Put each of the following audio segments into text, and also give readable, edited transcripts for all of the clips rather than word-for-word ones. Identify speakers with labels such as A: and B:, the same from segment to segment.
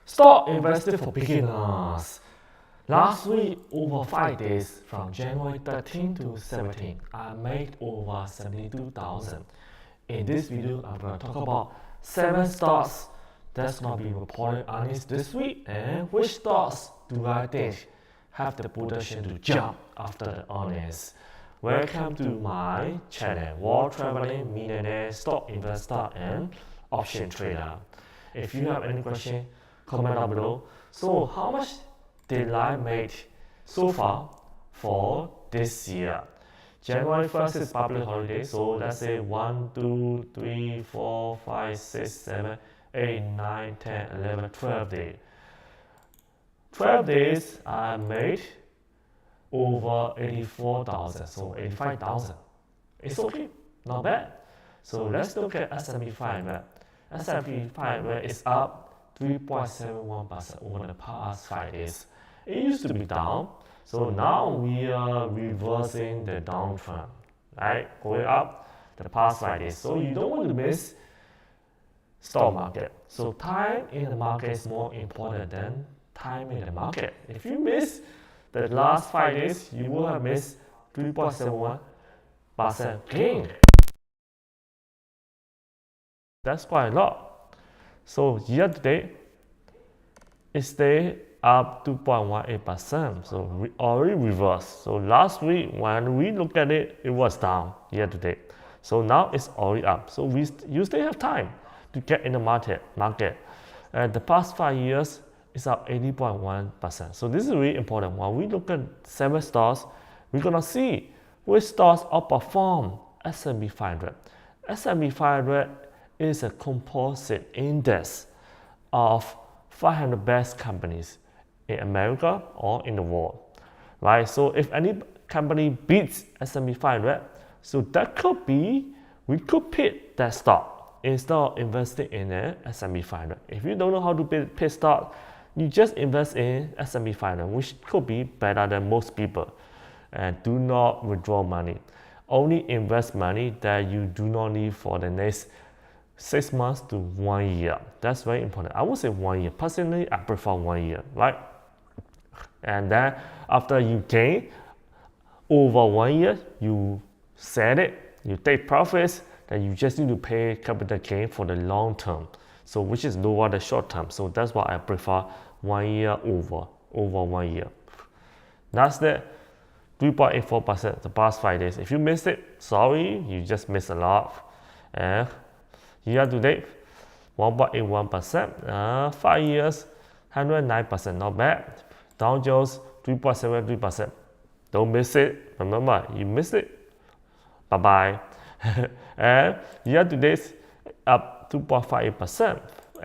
A: Stock investing for beginners. Last week, over 5 days, from January 13 to 17, I made over 72,000. In this video, I'm going to talk about 7 stocks that's not being reported earnings this week and which stocks do I think have the potential to jump after the earnings. Welcome to my channel, World Traveling Millionaire Stock Investor and Option Trader. If you have any question, comment down below. So how much did I make so far for this year? January 1st is public holiday, so let's say 1, 2, 3, 4, 5, 6, 7, 8, 9, 10, 11, 12 days. 12 days I made over 84,000, so 85,000. It's okay, not bad. So let's look at S&P 500. S&P 500 is up 3.71% over the past 5 days. It used to be down, so now we are reversing the downtrend, right? Going up the past 5 days. So you don't want to miss stock market. So time in the market is more important than time in the market. If you miss the last 5 days, you will have missed 3.71% gain. That's quite a lot. So year to date, it stayed up 2.18%. So we already reversed. So last week when we look at it, it was down year to date. So now it's already up. So you still have time to get in the market. And the past 5 years, it's up 80.1%. So this is really important. When we look at 7 stocks, we're gonna see which stocks outperform S&P 500. S&P 500 is a composite index of 500 best companies in America or in the world, right? So if any company beats S&P 500, so that could be, we could pick that stock instead of investing in a S&P 500. If you don't know how to pick stock, you just invest in S&P 500, which could be better than most people. And do not withdraw money. Only invest money that you do not need for the next 6 months to 1 year. That's very important. I would say 1 year. Personally, I prefer 1 year, right? And then after you gain over 1 year, you sell it, you take profits, then you just need to pay capital gain for the long term. So which is lower the short term. So that's why I prefer 1 year over 1 year. That's the 3.84% the past 5 days. If you missed it, sorry, you just missed a lot. And year to date, 1.81%. 5 years, 109%, not bad. Dow Jones, 3.73%. Don't miss it. Remember, you missed it, bye-bye. And year to date, up 2.58%.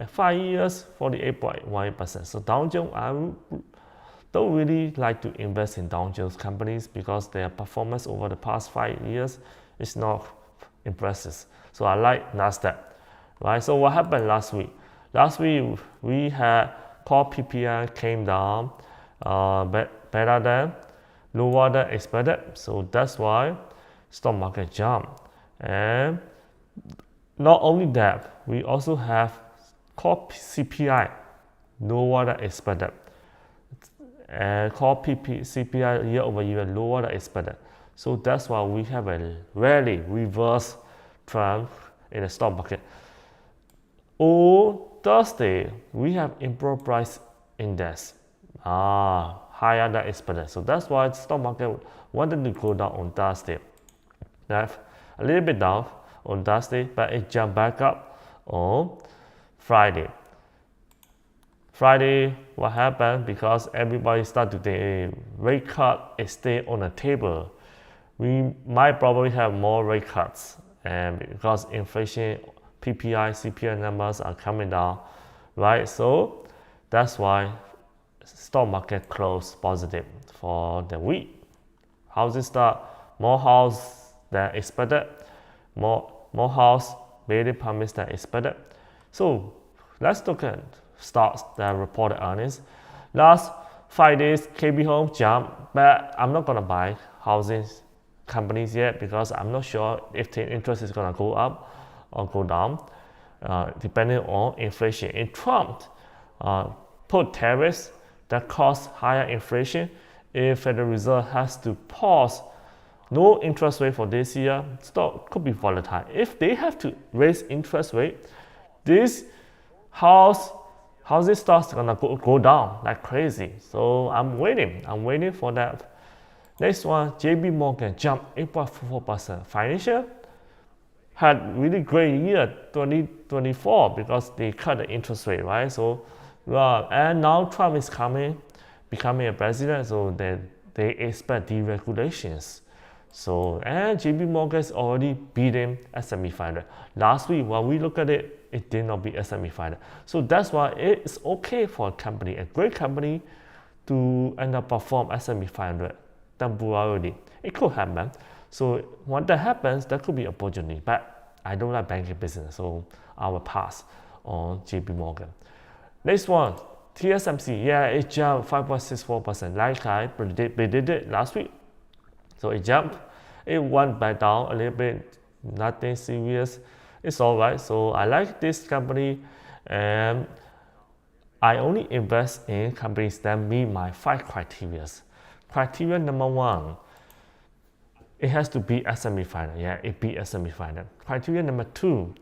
A: 5 years, 48.18%. So Dow Jones, I don't really like to invest in Dow Jones companies because their performance over the past 5 years is not impressive. So I like NASDAQ, right? So what happened last week? Last week we had core PPI came down better than lower than expected. So that's why stock market jumped. And not only that, we also have core CPI lower than expected. And core CPI year over year lower than expected. So that's why we have a rally reverse trend in the stock market. On Thursday, we have improved price index higher than expected. So that's why the stock market wanted to go down on Thursday. Left a little bit down on Thursday, but it jumped back up on Friday. Friday, what happened? Because everybody started to think rate cut is still on the table. We might probably have more rate cuts, and because inflation, PPI, CPI numbers are coming down, right? So that's why stock market closed positive for the week. Housing start, more house than expected, more house building permits than expected. So let's look at stocks that reported earnings. Last 5 days, KB Home jumped, but I'm not gonna buy housing companies yet because I'm not sure if the interest is gonna go up or go down, depending on inflation. In Trump put tariffs that cause higher inflation, if Federal Reserve has to pause no interest rate for this year, stock could be volatile. If they have to raise interest rate, this housing stocks gonna go down like crazy. So I'm waiting for that. Next one, JP Morgan jumped 8.44%. Financial had really great year 2024 because they cut the interest rate, right? So and now Trump is becoming a president, so they expect deregulations. So and JP Morgan is already beating S&P 500. Last week when we look at it, it did not beat S&P 500. So that's why it's okay for a company, a great company, to underperform S&P 500 temporarily. It could happen. So when that happens, that could be opportunity. But I don't like banking business, so I will pass on JP Morgan. Next one, TSMC. Yeah, it jumped 5.64%, like I predicted last week. So it jumped. It went back down a little bit. Nothing serious. It's all right. So I like this company, and I only invest in companies that meet my 5 criteria. Criteria number 1, it has to be S&P 500. Yeah, it beat S&P 500. Criteria number 2,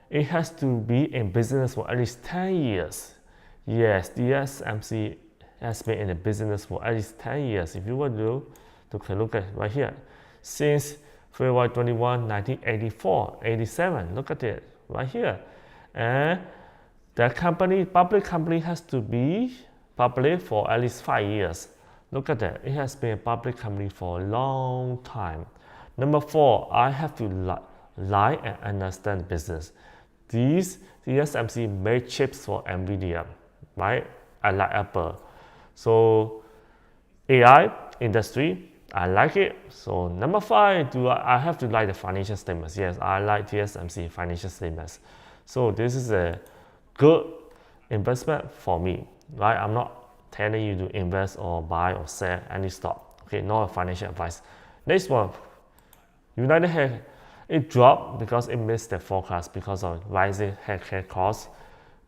A: it has to be in business for at least 10 years. Yes, TSMC has been in the business for at least 10 years. If you were to look at right here, since February 21, 1984, 87, look at it right here. And the public company has to be public for at least 5 years. Look at that, it has been a public company for a long time. Number 4, I have to like and understand business. TSMC made chips for NVIDIA, right? I like Apple. So AI industry, I like it. So number 5, I have to like the financial statements? Yes, I like TSMC financial statements. So this is a good investment for me, right? I'm not telling you to invest or buy or sell any stock. Okay, not a financial advice. Next one, United Health, it dropped because it missed the forecast because of rising healthcare costs,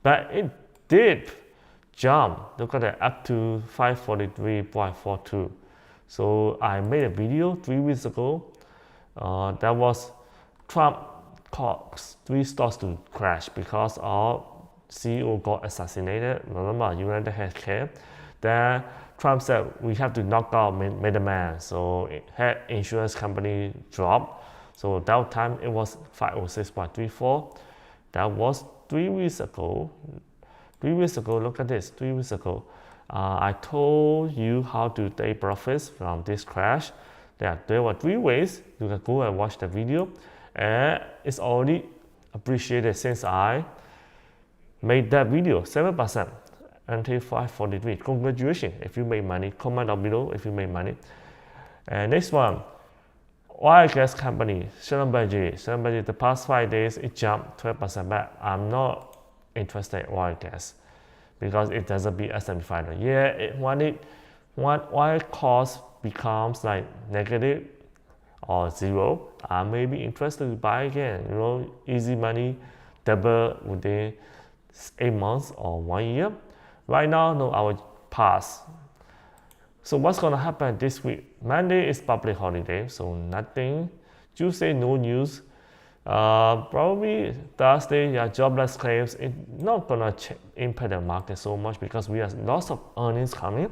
A: but it did jump. Look at that, up to 543.42. So I made a video 3 weeks ago. That was Trump caused 3 stocks to crash because our CEO got assassinated. Remember, United Healthcare. Then Trump said we have to knock out middleman. So health insurance company dropped. So that time it was 506.34. That was 3 weeks ago. 3 weeks ago, look at this. 3 weeks ago, I told you how to take profits from this crash. There were 3 ways. You can go and watch the video, and it's already appreciated since I made that video, 7% until 543. Congratulations if you made money. Comment down below if you made money. And next one, oil and gas company, Schlumberger. The past 5 days it jumped 12% back. I'm not interested in oil and gas because it doesn't beat S&P 500. Yeah, when oil cost becomes like negative or 0, I may be interested to buy again. You know, easy money, double within 8 months or 1 year. Right now, no, I will pass. So what's gonna happen this week? Monday is public holiday, so nothing. Tuesday, no news. Probably Thursday, yeah, jobless claims. It's not gonna impact the market so much because we have lots of earnings coming.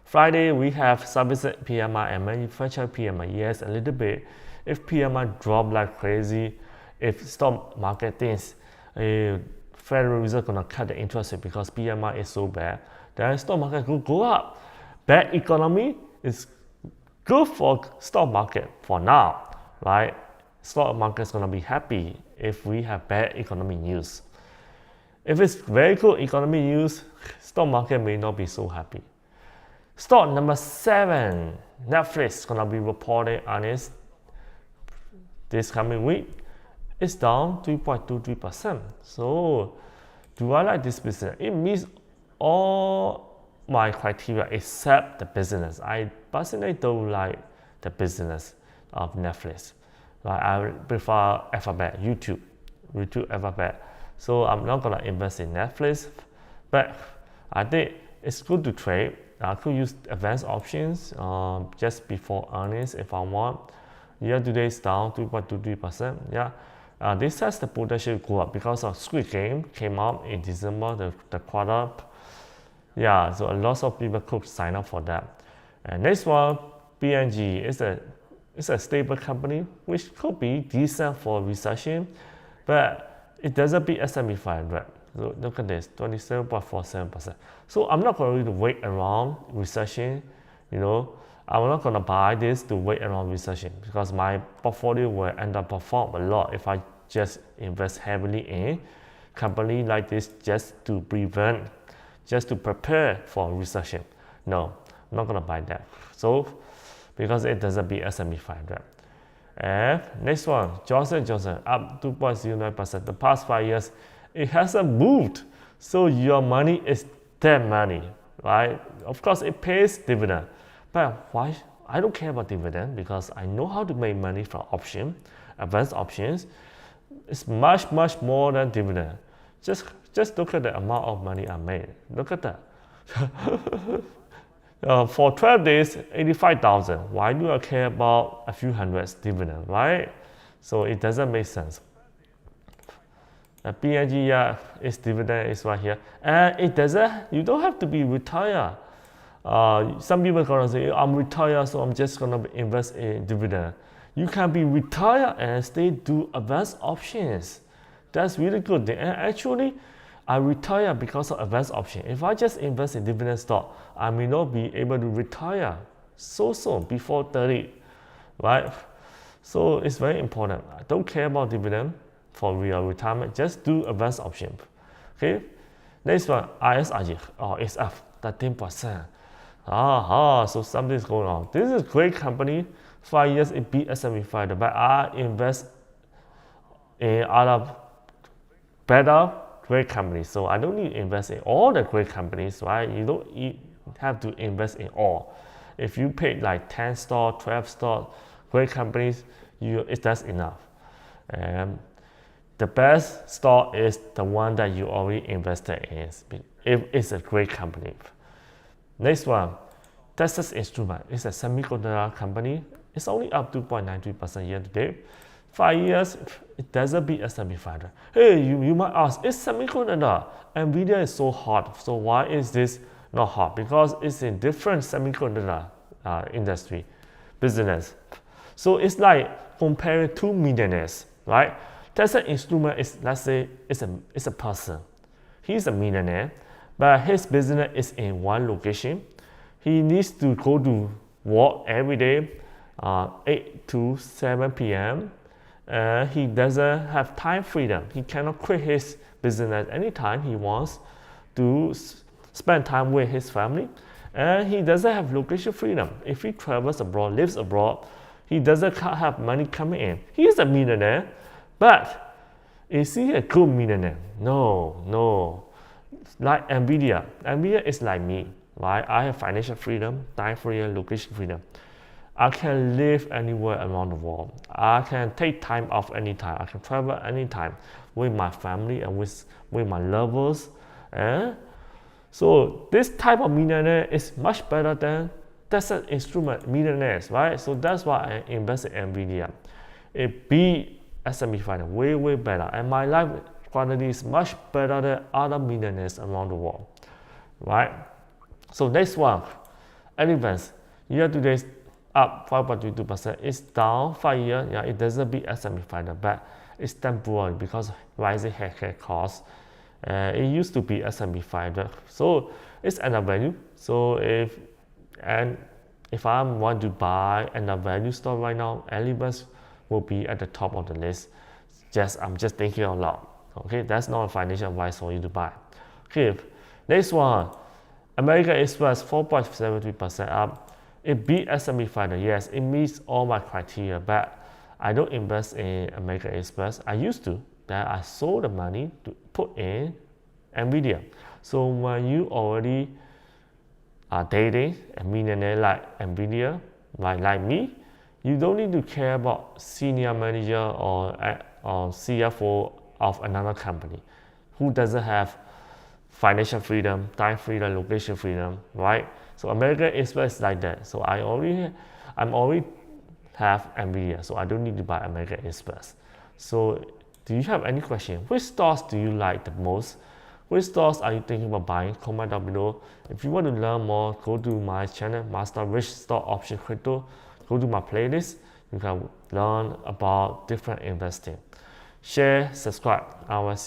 A: Friday, we have service PMI and manufacturing PMI. Yes, a little bit. If PMI drop like crazy, if stock market thinks Federal Reserve gonna cut the interest rate because PMI is so bad, then stock market could go up. Bad economy is good for stock market for now, right? Stock market is gonna be happy if we have bad economy news. If it's very good economy news, stock market may not be so happy. Stock number 7, Netflix, gonna be reporting earnings this coming week. It's down 3.23%. So, do I like this business? It meets all my criteria except the business. I personally don't like the business of Netflix. Like, I prefer Alphabet, YouTube Alphabet. So I'm not gonna invest in Netflix But I think it's good to trade. I could use advanced options just before earnings if I want. Year to date is down 2.23%. Yeah, this has the potential to go up because of Squid Game came out in December, the quarter. Yeah, so a lot of people could sign up for that. And next one, P&G is a stable company which could be decent for recession, but it doesn't beat S&P 500. So look at this, 27.47%. So I'm not going to wait around recession, I'm not going to buy this to wait around recession because my portfolio will underperform a lot if I just invest heavily in company like this just to prepare for recession. No, I'm not going to buy that. So because it doesn't beat S&P 500. And next one, Johnson & Johnson up 2.09%. The past 5 years, it hasn't moved. So your money is dead money, right? Of course, it pays dividend. But why? I don't care about dividend because I know how to make money from option, advanced options. It's much, much more than dividend. Just look at the amount of money I made. Look at that. For 12 days, 85,000. Why do I care about a few hundreds dividend, right? So it doesn't make sense. P&G, its dividend is right here. And it doesn't, you don't have to be retired. Some people are gonna say, I'm retired, so I'm just gonna invest in dividend. You can be retired and still do advanced options. That's really good. And actually, I retire because of advanced option. If I just invest in dividend stock, I may not be able to retire so soon, before 30, right? So it's very important. I don't care about dividend for real retirement. Just do advanced option. Okay. Next one, ISRG. Oh, it's up 13%. So something's going on. This is a great company. 5 years it beat S&P 500, but I invest in other better great companies. So I don't need to invest in all the great companies, right? You don't have to invest in all. If you pick like 10 stock, 12 stock, great companies, that's enough. And the best stock is the one that you already invested in, if it's a great company. Next one, Texas Instruments. It's a semiconductor company. It's only up 2.93% year to date. 5 years, it doesn't beat S&P 500. Hey, you might ask, it's semiconductor. NVIDIA is so hot. So why is this not hot? Because it's in different semiconductor industry, business. So it's like comparing two millionaires, right? Texas Instruments is, let's say, it's a person. He's a millionaire, but his business is in one location. He needs to go to work every day, 8 to 7 p.m. He doesn't have time freedom. He cannot quit his business anytime he wants to spend time with his family. And he doesn't have location freedom. If he travels abroad, lives abroad, he doesn't have money coming in. He is a millionaire, but is he a good millionaire? No. Like NVIDIA. NVIDIA is like me, right? I have financial freedom, time freedom, location freedom. I can live anywhere around the world. I can take time off anytime. I can travel anytime with my family and with my lovers. So this type of millionaire is much better than Texas Instruments millionaires, right? So that's why I invest in NVIDIA. It beat S&P 500 way better, and my life quality is much better than other millionaires around the world, right? So next one, Advance. Year to date up 5.22%. It's down 5 years. Yeah, it doesn't beat S&P 500, but it's temporary because rising healthcare costs. It used to be S&P 500, so it's undervalued. So if I want to buy undervalued stock right now, Advance will be at the top of the list. I'm just thinking out loud. Okay, that's not a financial advice for you to buy. Okay, next one, American Express 4.73% up. It beat S&P 500. Yes, it meets all my criteria, but I don't invest in American Express. I used to. Then I sold the money to put in NVIDIA. So when you already are dating a millionaire like NVIDIA, like me, you don't need to care about senior manager or CFO of another company who doesn't have financial freedom, time freedom, location freedom, right? So American Express is like that. So I'm already have NVIDIA, so I don't need to buy American Express. So do you have any question? Which stocks do you like the most? Which stocks are you thinking about buying? Comment down below. If you want to learn more, go to my channel, Master Rich Stock Option Crypto. Go to my playlist. You can learn about different investing. Share, subscribe. I will see